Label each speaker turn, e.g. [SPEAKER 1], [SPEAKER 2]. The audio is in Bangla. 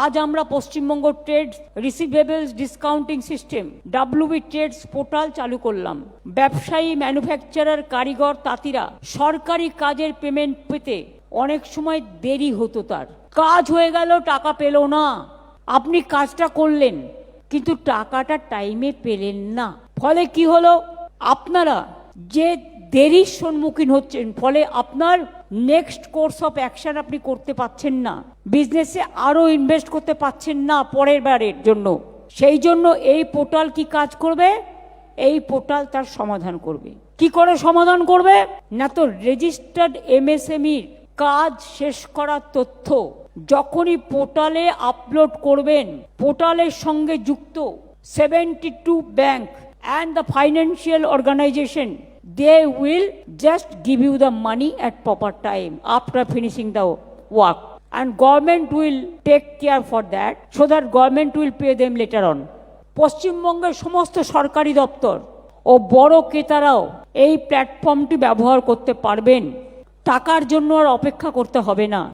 [SPEAKER 1] আজ আমরা Paschimbanga trade receivables discounting system WB trades portal চালু করলাম। ব্যবসায়ী, ম্যানুফ্যাকচারার, কারিগর, তাঁতিরা সরকারি কাজের পেমেন্ট পেতে অনেক সময় দেরি হতো, তার কাজ হয়ে গেল, টাকা পেল না। আপনি কাজটা করলেন কিন্তু টাকাটা টাইমে পেলেন না, ফলে কি হলো, আপনারা যে দেরির সম্মুখীন হচ্ছেন, ফলে আপনার নেক্সট কোর্স অফ অ্যাকশন আপনি করতে পাচ্ছেন না, বিজনেসে আরো ইনভেস্ট করতে পাচ্ছেন না পরের বারের জন্য। সেই জন্য এই পোর্টাল কি কাজ করবে? এই পোর্টাল তার সমাধান করবে। কি করে সমাধান করবে? না তো রেজিস্টার্ড MSMEর কাজ শেষ করার তথ্য যখনই পোর্টালে আপলোড করবেন, পোর্টালের সঙ্গে যুক্ত 72 bank and the financial organization, they will just give you the money at proper time after finishing the work, and government will take care for that, so that government will pay them later on. পশ্চিমবঙ্গের সমস্ত সরকারি দপ্তর ও বড় ক্রেতারাও এই প্ল্যাটফর্মটি ব্যবহার করতে পারবেন। টাকার জন্য আর অপেক্ষা করতে হবে না।